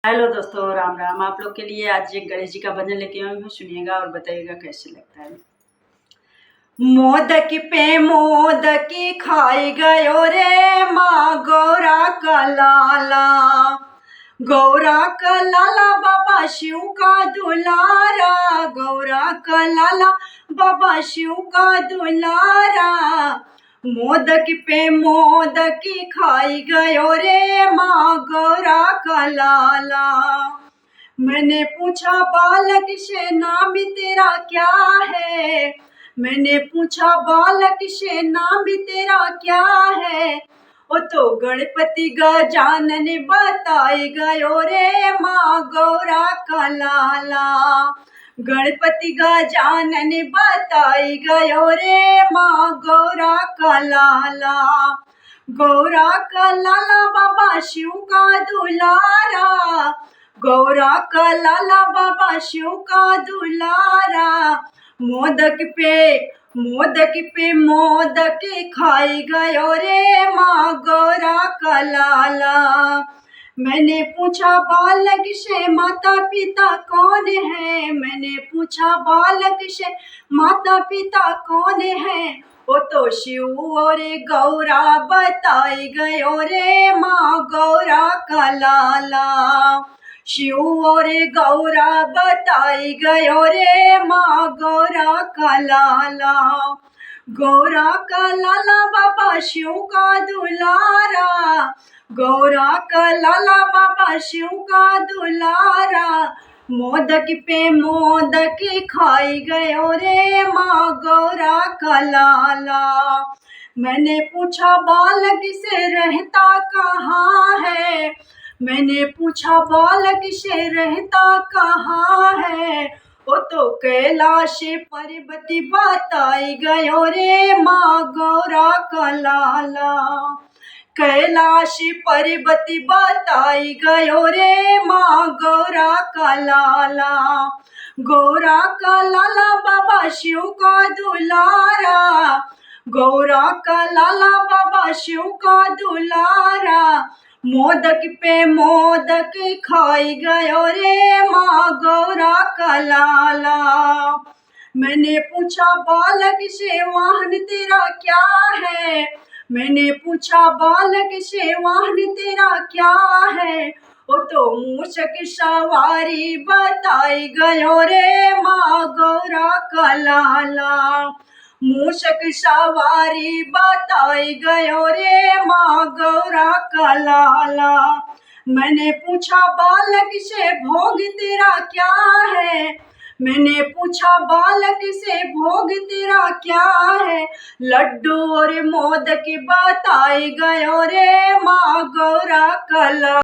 Hello दोस्तों, राम राम। आप लोग के लिए आज एक गणेश जी का भजन लेके आई हूँ, सुनिएगा और बताइएगा कैसे लगता है। मोदक पे मोदकी खाई गयो रे माँ गौरा का लाला। गौरा का लाला बाबा शिव का दुलारा। गौरा का लाला बाबा शिव का दुलारा। मोदक पे मोदकी खाई गयो रे माँ गौरा का लाला। मैंने पूछा बालक से नाम तेरा क्या है। मैंने पूछा बालक से नाम तेरा क्या है। ओ तो गणपति गजानन बताई गयो रे माँ गौरा का लाला। गणपति गजानन बताई गयो रे माँ गौरा का लाला। गौरा का लाला बाबा शिव का दुलारा। गौरा का लाला बाबा शिव का दुलारा। मोदक पे मोदक खाई गयो रे माँ गौरा का लाला। मैंने पूछा बालक से माता पिता कौन है। मैंने पूछा बालक से माता पिता कौन है। वो तो शिव और गौरा बताई गयो रे माँ गौरा का लाला। शिव और गौरा बताई गयो रे माँ गौरा का लाला। गौरा का लाला बाबा शिव का दुलारा। गौरा का लाला बाबा शिव का दुलारा। मोदक पे मोदक खाई गयो रे माँ गौरा का लाला। मैंने पूछा बालक से रहता कहाँ है। मैंने पूछा बालक से रहता कहाँ है। वो तो कैलाश पर्वत बताई गयो रे माँ गौरा का लाला। कैलाश पर्वत बताई गयो रे माँ गौरा का लाला। गौरा का लाला बाबा शिव का दुलारा। गौरा का लाला बाबा शिव का दुलारा। मोदक पे मोदक खाई गयो रे माँ गौरा का लाला। मैंने पूछा बालक से वाहन तेरा क्या है। मैंने पूछा बालक से वाहन तेरा क्या है। वो तो मूषक सवारी बताई गयो रे माँ गौरा का लाला। मूषक सवारी बताई गयो रे माँ गौरा का लाला। मैंने पूछा बालक से भोग तेरा क्या है। मैंने पूछा बालक से भोग तेरा क्या है। लड्डू और मोदक बताई गयो रे माँ गौरा का लाला।